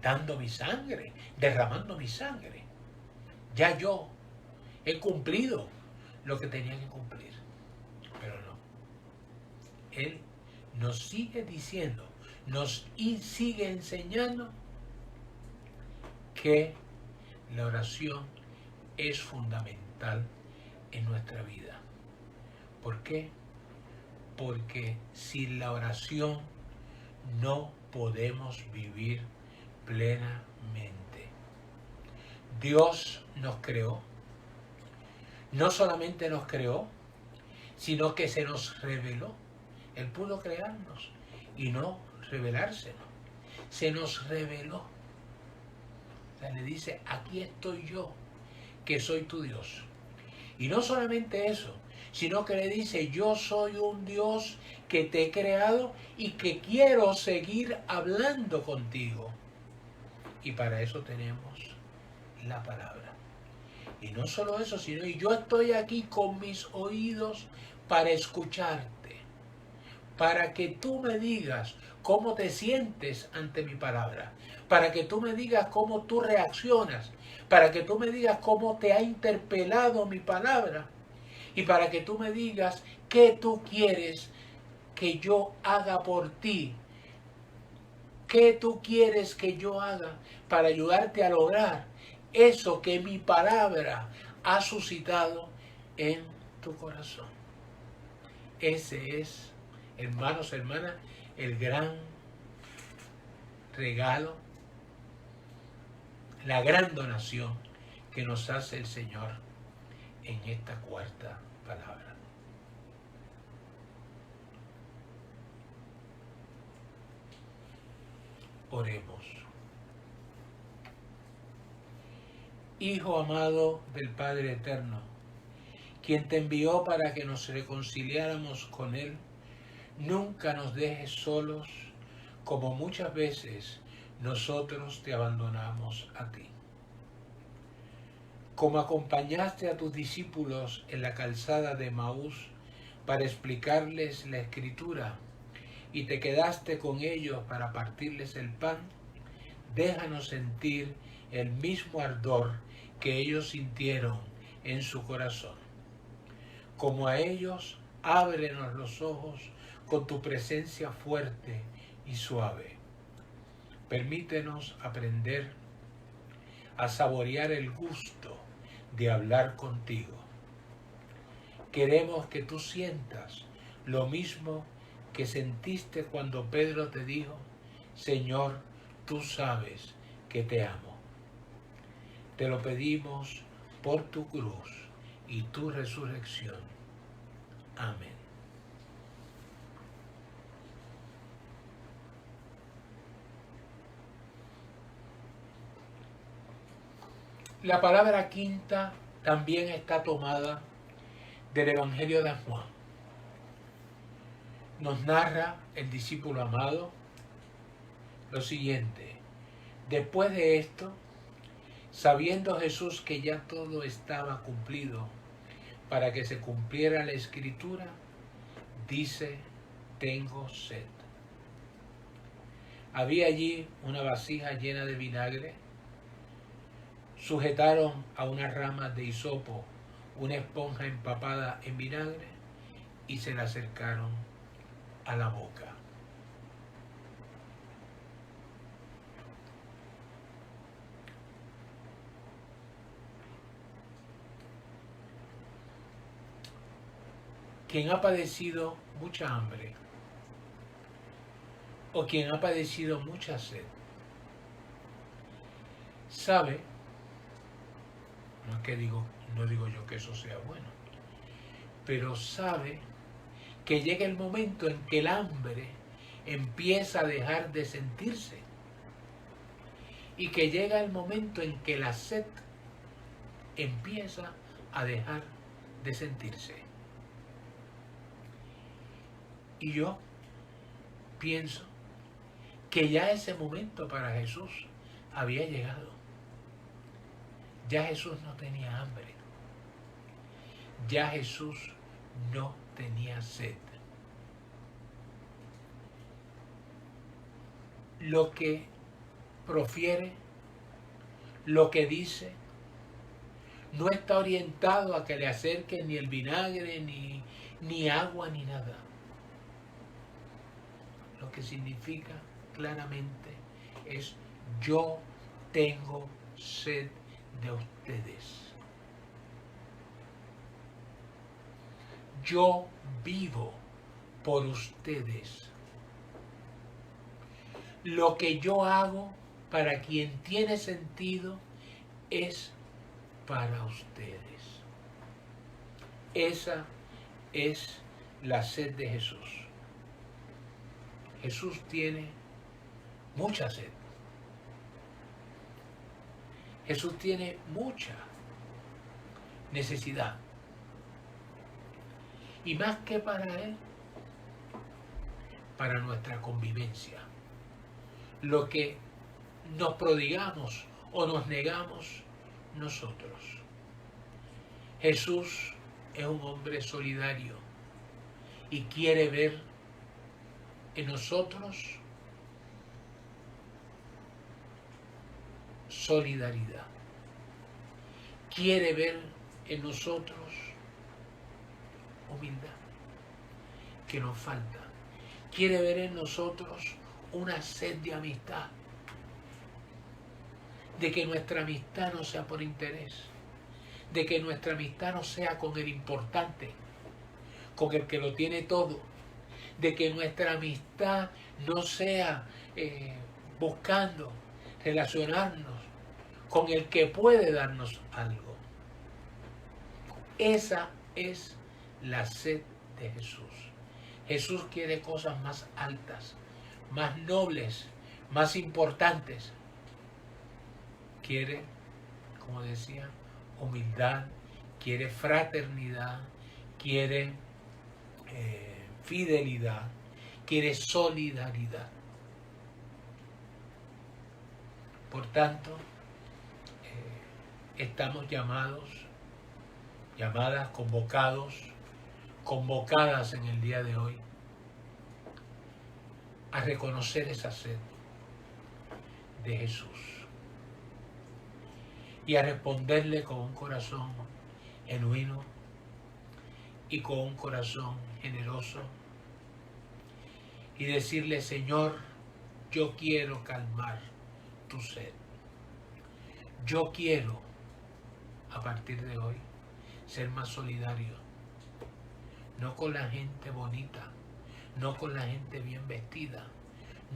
dando mi sangre, derramando mi sangre. Ya yo he cumplido lo que tenía que cumplir. Pero no. Él nos sigue diciendo, sigue enseñando que la oración es fundamental en nuestra vida. ¿Por qué? Porque sin la oración no podemos vivir plenamente. Dios nos creó. No solamente nos creó, sino que se nos reveló. Él pudo crearnos y no revelársenos. Se nos reveló. O sea, le dice, aquí estoy yo, que soy tu Dios. Y no solamente eso, sino que le dice, yo soy un Dios que te he creado y que quiero seguir hablando contigo. Y para eso tenemos la palabra. Y no solo eso, sino y yo estoy aquí con mis oídos para escucharte, para que tú me digas cómo te sientes ante mi palabra, para que tú me digas cómo tú reaccionas, para que tú me digas cómo te ha interpelado mi palabra y para que tú me digas qué tú quieres que yo haga por ti, qué tú quieres que yo haga para ayudarte a lograr eso que mi palabra ha suscitado en tu corazón. Ese es, hermanos, hermanas, el gran regalo, la gran donación que nos hace el Señor en esta cuarta palabra. Oremos. Hijo amado del Padre Eterno, quien te envió para que nos reconciliáramos con Él, Nunca nos dejes solos, como muchas veces nosotros te abandonamos a ti. Como acompañaste a tus discípulos en la calzada de Emaús para explicarles la Escritura y te quedaste con ellos para partirles el pan, déjanos sentir el mismo ardor que ellos sintieron en su corazón. Como a ellos, ábrenos los ojos con tu presencia fuerte y suave. Permítenos aprender a saborear el gusto de hablar contigo. Queremos que tú sientas lo mismo que sentiste cuando Pedro te dijo: Señor, tú sabes que te amo. Te lo pedimos por tu cruz y tu resurrección. Amén. La palabra quinta también está tomada del Evangelio de Juan. Nos narra el discípulo amado lo siguiente: después de esto, sabiendo Jesús que ya todo estaba cumplido para que se cumpliera la Escritura, dice: tengo sed. Había allí una vasija llena de vinagre. Sujetaron a una rama de hisopo una esponja empapada en vinagre y se la acercaron a la boca. Quien ha padecido mucha hambre o quien ha padecido mucha sed, sabe, no digo yo que eso sea bueno, pero sabe que llega el momento en que el hambre empieza a dejar de sentirse y que llega el momento en que la sed empieza a dejar de sentirse. Y yo pienso que ya ese momento para Jesús había llegado. Ya Jesús no tenía hambre. Ya Jesús no tenía sed. Lo que profiere, lo que dice, no está orientado a que le acerquen ni el vinagre, ni agua, ni nada. Lo que significa claramente es: yo tengo sed de ustedes. Yo vivo por ustedes. Lo que yo hago para quien tiene sentido es para ustedes. Esa es la sed de Jesús. Jesús tiene mucha sed. Jesús tiene mucha necesidad. Y más que para Él, para nuestra convivencia. Lo que nos prodigamos o nos negamos nosotros. Jesús es un hombre solidario y quiere ver en nosotros solidaridad. Quiere ver en nosotros humildad, que nos falta. Quiere ver en nosotros una sed de amistad, de que nuestra amistad no sea por interés, de que nuestra amistad no sea con el importante, con el que lo tiene todo, de que nuestra amistad no sea buscando relacionarnos con el que puede darnos algo. Esa es la sed de Jesús. Jesús quiere cosas más altas, más nobles, más importantes. Quiere, como decía, humildad, quiere fraternidad, quiere fidelidad, quiere solidaridad. Por tanto, estamos llamadas, convocadas en el día de hoy a reconocer esa sed de Jesús y a responderle con un corazón genuino y con un corazón generoso y decirle: Señor, yo quiero calmar tu sed. Yo quiero, a partir de hoy, ser más solidario, no con la gente bonita, no con la gente bien vestida,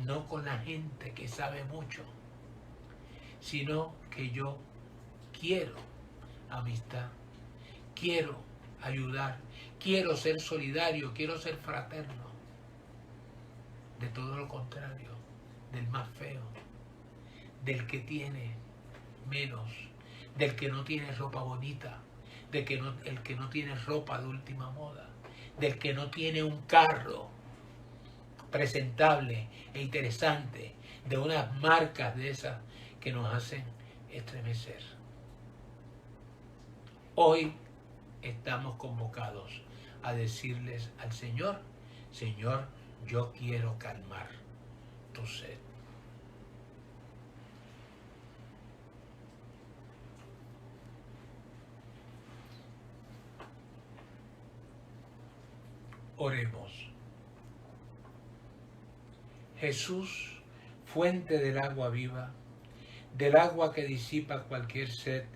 no con la gente que sabe mucho, sino que yo quiero amistad, quiero ayudar, quiero ser solidario, quiero ser fraterno. De todo lo contrario, del más feo, del que tiene menos, del que no tiene ropa bonita, el que no tiene ropa de última moda, del que no tiene un carro presentable e interesante, de unas marcas de esas que nos hacen estremecer. Hoy estamos convocados a decirles al Señor: Señor, yo quiero calmar tu sed. Oremos. Jesús, fuente del agua viva, del agua que disipa cualquier sed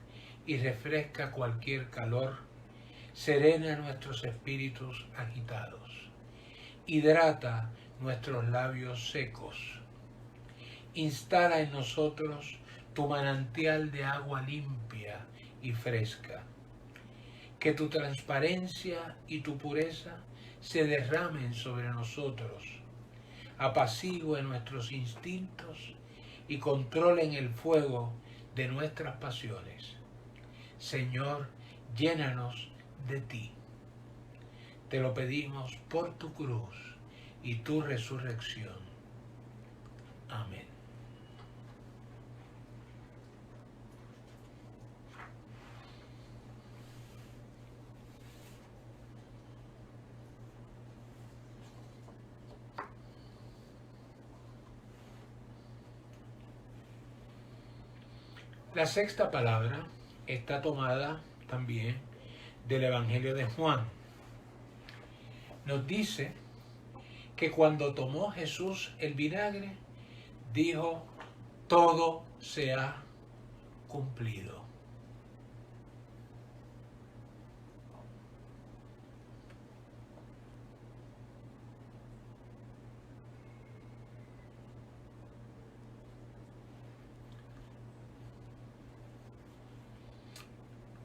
y refresca cualquier calor, serena nuestros espíritus agitados, hidrata nuestros labios secos, instala en nosotros tu manantial de agua limpia y fresca, que tu transparencia y tu pureza se derramen sobre nosotros, apacigüen nuestros instintos y controlen el fuego de nuestras pasiones. Señor, llénanos de ti. Te lo pedimos por tu cruz y tu resurrección. Amén. La sexta palabra está tomada también del Evangelio de Juan. Nos dice que cuando tomó Jesús el vinagre, dijo: todo se ha cumplido.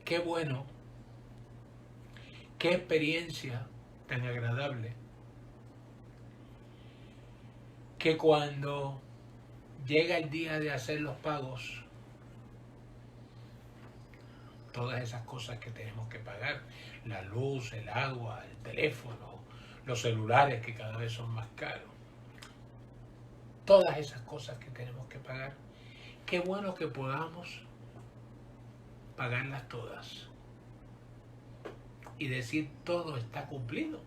Qué bueno, qué experiencia tan agradable, que cuando llega el día de hacer los pagos, todas esas cosas que tenemos que pagar, la luz, el agua, el teléfono, los celulares que cada vez son más caros, todas esas cosas que tenemos que pagar, qué bueno que podamos pagarlas todas y decir: todo está cumplido,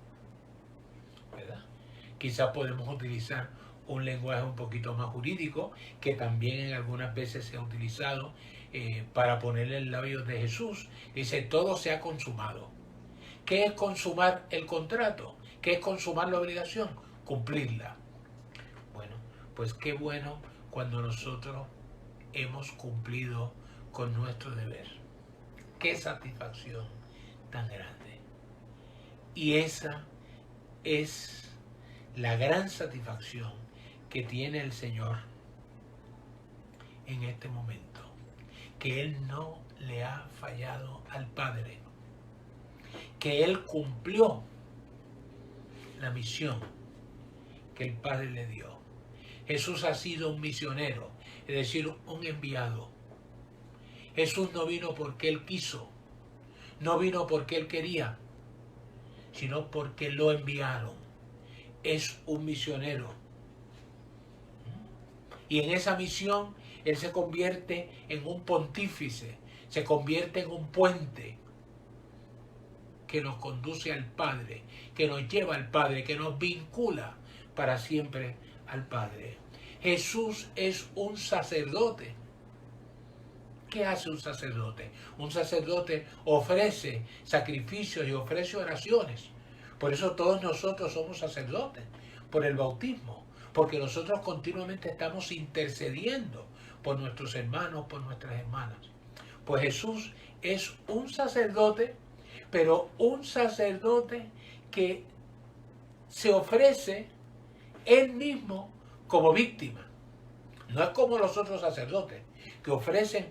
¿verdad? Quizás podemos utilizar un lenguaje un poquito más jurídico, que también en algunas veces se ha utilizado para ponerle en labios de Jesús. Dice: todo se ha consumado. ¿Qué es consumar el contrato? ¿Qué es consumar la obligación? Cumplirla. Bueno, pues qué bueno cuando nosotros hemos cumplido con nuestro deber. Qué satisfacción tan grande. Y esa es la gran satisfacción que tiene el Señor en este momento, que Él no le ha fallado al Padre, que Él cumplió la misión que el Padre le dio. Jesús ha sido un misionero, es decir, un enviado. Jesús no vino porque Él quiso, no vino porque Él quería, sino porque lo enviaron. es un misionero. Y en esa misión él se convierte en un pontífice, se convierte en un puente que nos conduce al Padre, que nos lleva al Padre, que nos vincula para siempre al Padre. Jesús es un sacerdote. ¿Qué hace un sacerdote? Un sacerdote ofrece sacrificios y ofrece oraciones. Por eso todos nosotros somos sacerdotes, por el bautismo, porque nosotros continuamente estamos intercediendo por nuestros hermanos, por nuestras hermanas. Pues Jesús es un sacerdote, pero un sacerdote que se ofrece él mismo como víctima. No es como los otros sacerdotes, que ofrecen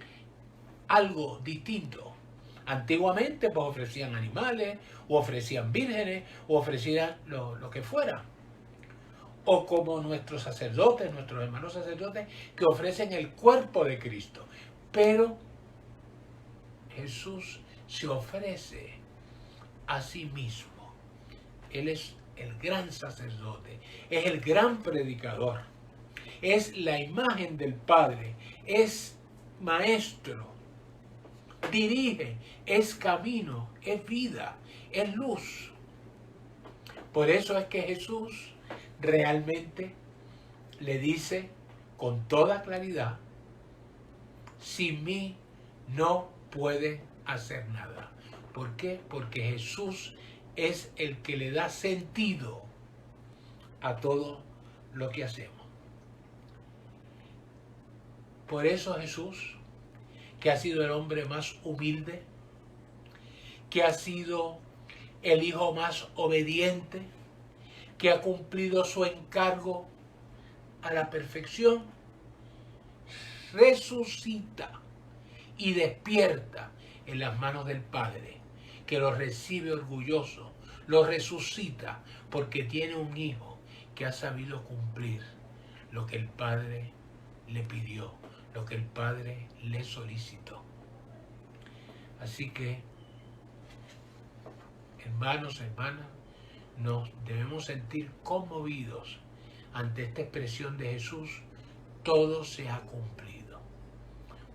algo distinto. Antiguamente pues ofrecían animales, o ofrecían vírgenes, o ofrecían lo que fuera. O como nuestros sacerdotes, nuestros hermanos sacerdotes, que ofrecen el cuerpo de Cristo. Pero Jesús se ofrece a sí mismo. Él es el gran sacerdote, es el gran predicador, es la imagen del Padre, es maestro, dirige, es camino, es vida, es luz. Por eso es que Jesús realmente le dice con toda claridad: sin mí no puede hacer nada. ¿Por qué? Porque Jesús es el que le da sentido a todo lo que hacemos. Por eso Jesús, que ha sido el hombre más humilde, que ha sido el hijo más obediente, que ha cumplido su encargo a la perfección, resucita y despierta en las manos del Padre, que lo recibe orgulloso, lo resucita porque tiene un hijo que ha sabido cumplir lo que el Padre le pidió, lo que el Padre le solicitó. Así que, hermanos, hermanas, nos debemos sentir conmovidos ante esta expresión de Jesús: todo se ha cumplido.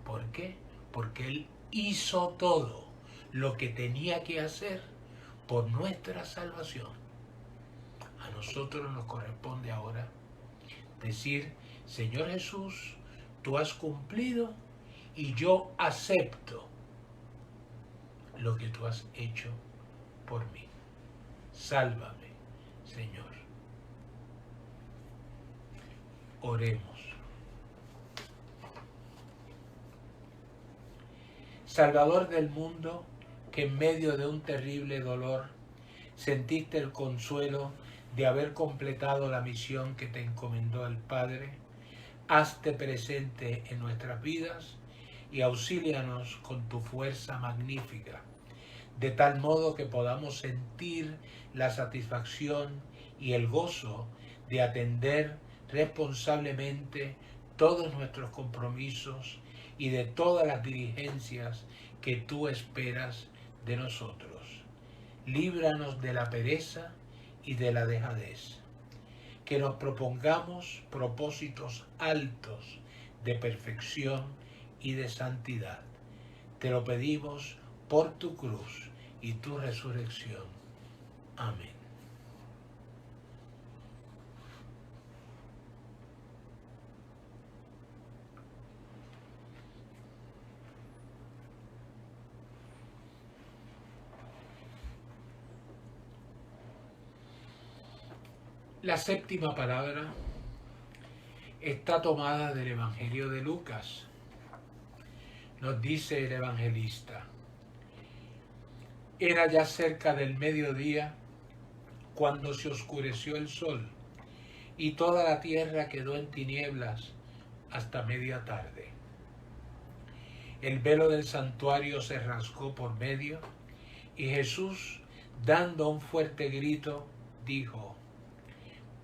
¿Por qué? Porque Él hizo todo lo que tenía que hacer por nuestra salvación. A nosotros nos corresponde ahora decir: Señor Jesús, tú has cumplido y yo acepto lo que tú has hecho por mí. Sálvame, Señor. Oremos. Salvador del mundo, que en medio de un terrible dolor sentiste el consuelo de haber completado la misión que te encomendó el Padre, hazte presente en nuestras vidas y auxílianos con tu fuerza magnífica, de tal modo que podamos sentir la satisfacción y el gozo de atender responsablemente todos nuestros compromisos y de todas las diligencias que tú esperas de nosotros. Líbranos de la pereza y de la dejadez. Que nos propongamos propósitos altos de perfección y de santidad. Te lo pedimos por tu cruz y tu resurrección. Amén. La séptima palabra está tomada del Evangelio de Lucas. Nos dice el evangelista: era ya cerca del mediodía cuando se oscureció el sol y toda la tierra quedó en tinieblas hasta media tarde. El velo del santuario se rasgó por medio y Jesús, dando un fuerte grito, dijo: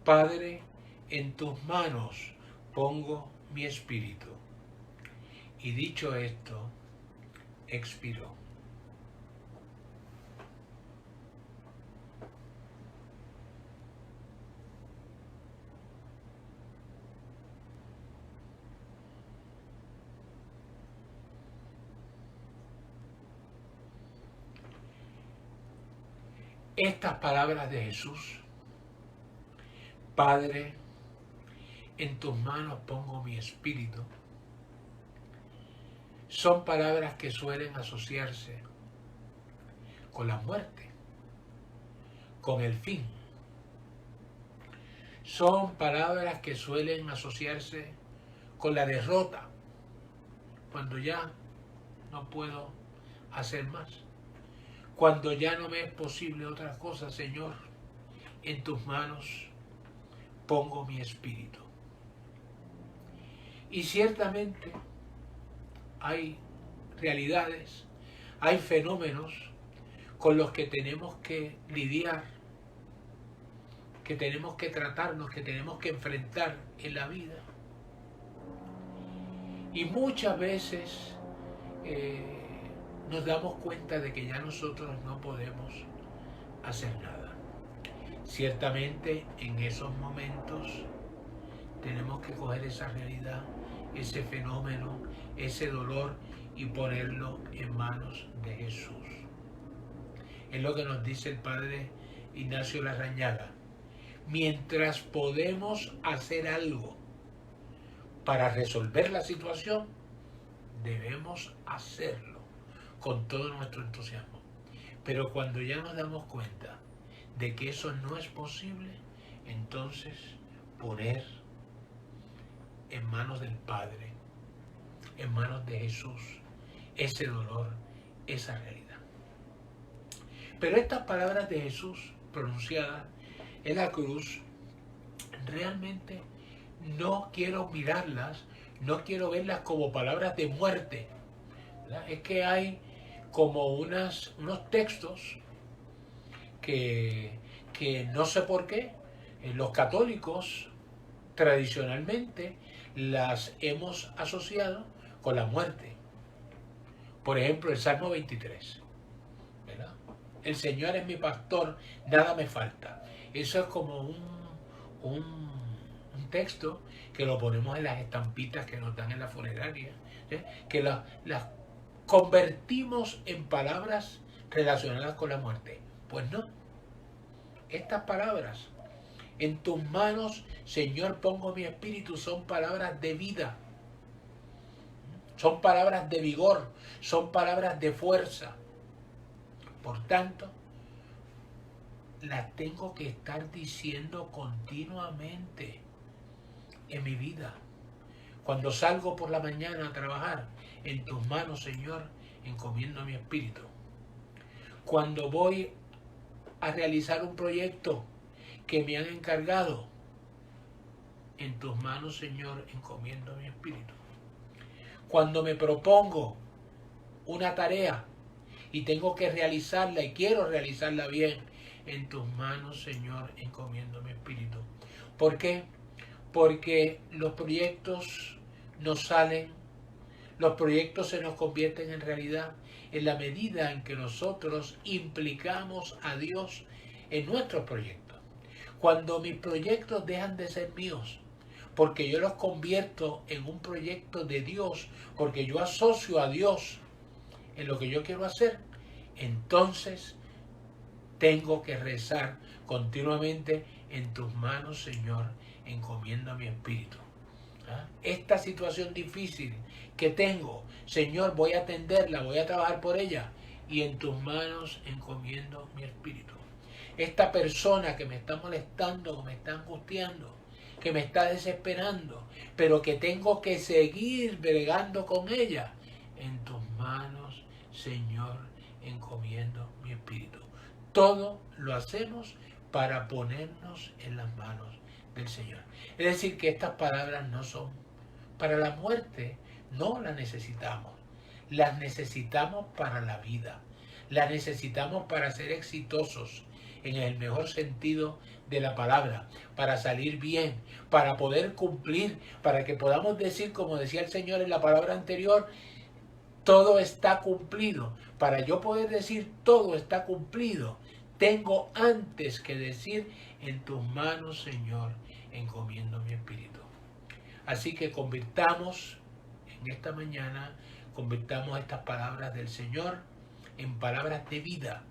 Padre, en tus manos pongo mi espíritu. Y dicho esto, expiró. Estas palabras de Jesús: Padre, en tus manos pongo mi espíritu, son palabras que suelen asociarse con la muerte, con el fin. Son palabras que suelen asociarse con la derrota, cuando ya no puedo hacer más, cuando ya no me es posible otra cosa. Señor, en tus manos pongo mi espíritu. Y ciertamente hay realidades, hay fenómenos con los que tenemos que lidiar, que tenemos que tratarnos, que tenemos que enfrentar en la vida. Y muchas veces nos damos cuenta de que ya nosotros no podemos hacer nada. Ciertamente en esos momentos tenemos que coger esa realidad, ese fenómeno, ese dolor y ponerlo en manos de Jesús. Es lo que nos dice el Padre Ignacio Larrañaga. Mientras podemos hacer algo para resolver la situación, debemos hacerlo con todo nuestro entusiasmo. Pero cuando ya nos damos cuenta de que eso no es posible, entonces poner en manos del Padre, en manos de Jesús, ese dolor, esa realidad. Pero estas palabras de Jesús pronunciadas en la cruz, realmente no quiero mirarlas, no quiero verlas como palabras de muerte, ¿verdad? Es que hay como unos textos que no sé por qué los católicos tradicionalmente las hemos asociado con la muerte. Por ejemplo, el Salmo 23, ¿verdad? El Señor es mi pastor, nada me falta. Eso es como un texto que lo ponemos en las estampitas que nos dan en la funeraria, ¿sí? Que las convertimos en palabras relacionadas con la muerte. Pues no. Estas palabras: en tus manos, Señor, pongo mi espíritu, son palabras de vida, son palabras de vigor, son palabras de fuerza. Por tanto, las tengo que estar diciendo continuamente en mi vida. Cuando salgo por la mañana a trabajar, en tus manos, Señor, encomiendo mi espíritu. Cuando voy a realizar un proyecto que me han encargado, en tus manos, Señor, encomiendo mi espíritu. Cuando me propongo una tarea y tengo que realizarla y quiero realizarla bien, en tus manos, Señor, encomiendo mi espíritu. ¿Por qué? Porque los proyectos nos salen, los proyectos se nos convierten en realidad en la medida en que nosotros implicamos a Dios en nuestros proyectos. Cuando mis proyectos dejan de ser míos, porque yo los convierto en un proyecto de Dios, porque yo asocio a Dios en lo que yo quiero hacer, entonces tengo que rezar continuamente: en tus manos, Señor, encomiendo mi espíritu. Esta situación difícil que tengo, Señor, voy a atenderla, voy a trabajar por ella, y en tus manos encomiendo mi espíritu. Esta persona que me está molestando, que me está angustiando, que me está desesperando, pero que tengo que seguir bregando con ella, en tus manos, Señor, encomiendo mi espíritu. Todo lo hacemos para ponernos en las manos del Señor. Es decir, que estas palabras no son para la muerte, no las necesitamos. Las necesitamos para la vida. Las necesitamos para ser exitosos en el mejor sentido de la palabra, para salir bien, para poder cumplir, para que podamos decir, como decía el Señor en la palabra anterior, todo está cumplido. Para yo poder decir todo está cumplido, tengo antes que decir: en tus manos, Señor, encomiendo mi espíritu. Así que convirtamos en esta mañana, convirtamos estas palabras del Señor en palabras de vida,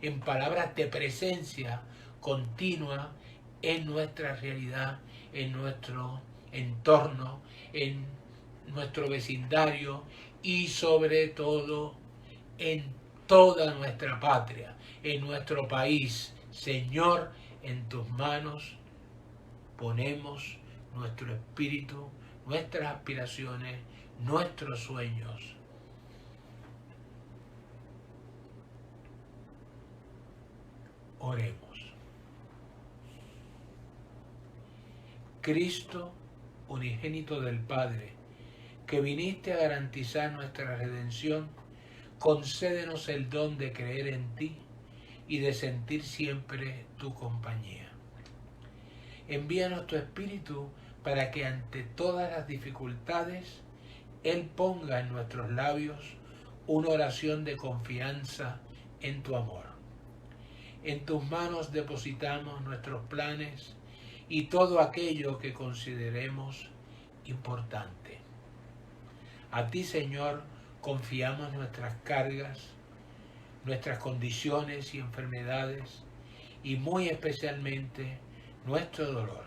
en palabras de presencia continua en nuestra realidad, en nuestro entorno, en nuestro vecindario y sobre todo en toda nuestra patria, en nuestro país. Señor, en tus manos ponemos nuestro espíritu, nuestras aspiraciones, nuestros sueños. Oremos. Cristo, unigénito del Padre, que viniste a garantizar nuestra redención, concédenos el don de creer en ti y de sentir siempre tu compañía. Envíanos tu Espíritu para que ante todas las dificultades Él ponga en nuestros labios una oración de confianza en tu amor. En tus manos depositamos nuestros planes y todo aquello que consideremos importante. A ti, Señor, confiamos nuestras cargas, nuestras condiciones y enfermedades y muy especialmente nuestro dolor.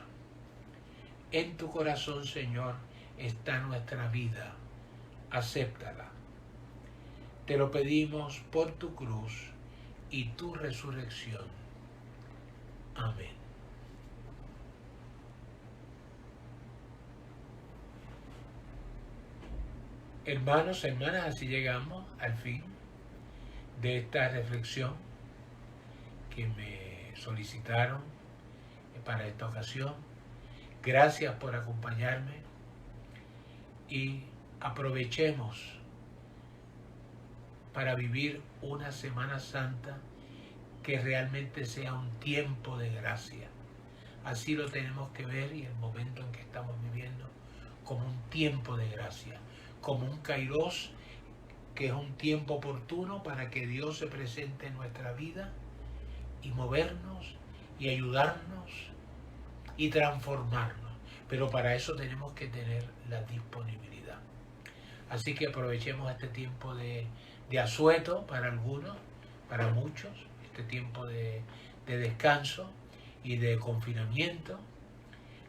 En tu corazón, Señor, está nuestra vida. Acéptala. Te lo pedimos por tu cruz y tu resurrección. Amén. Hermanos, hermanas, así llegamos al fin de esta reflexión que me solicitaron para esta ocasión. Gracias por acompañarme y aprovechemos para vivir una Semana Santa que realmente sea un tiempo de gracia. Así lo tenemos que ver, y el momento en que estamos viviendo como un tiempo de gracia, como un kairos, que es un tiempo oportuno para que Dios se presente en nuestra vida y movernos y ayudarnos y transformarnos. Pero para eso tenemos que tener la disponibilidad. Así que aprovechemos este tiempo de asueto para algunos, para muchos, este tiempo de descanso y de confinamiento.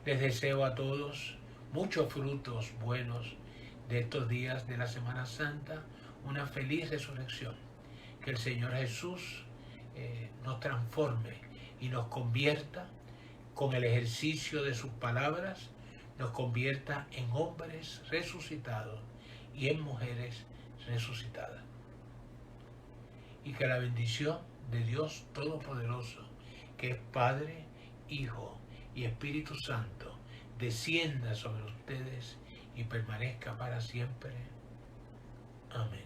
Les deseo a todos muchos frutos buenos de estos días de la Semana Santa, una feliz resurrección. Que el Señor Jesús nos transforme y nos convierta con el ejercicio de sus palabras, nos convierta en hombres resucitados y en mujeres resucitadas. Y que la bendición de Dios Todopoderoso, que es Padre, Hijo y Espíritu Santo, descienda sobre ustedes y permanezca para siempre. Amén.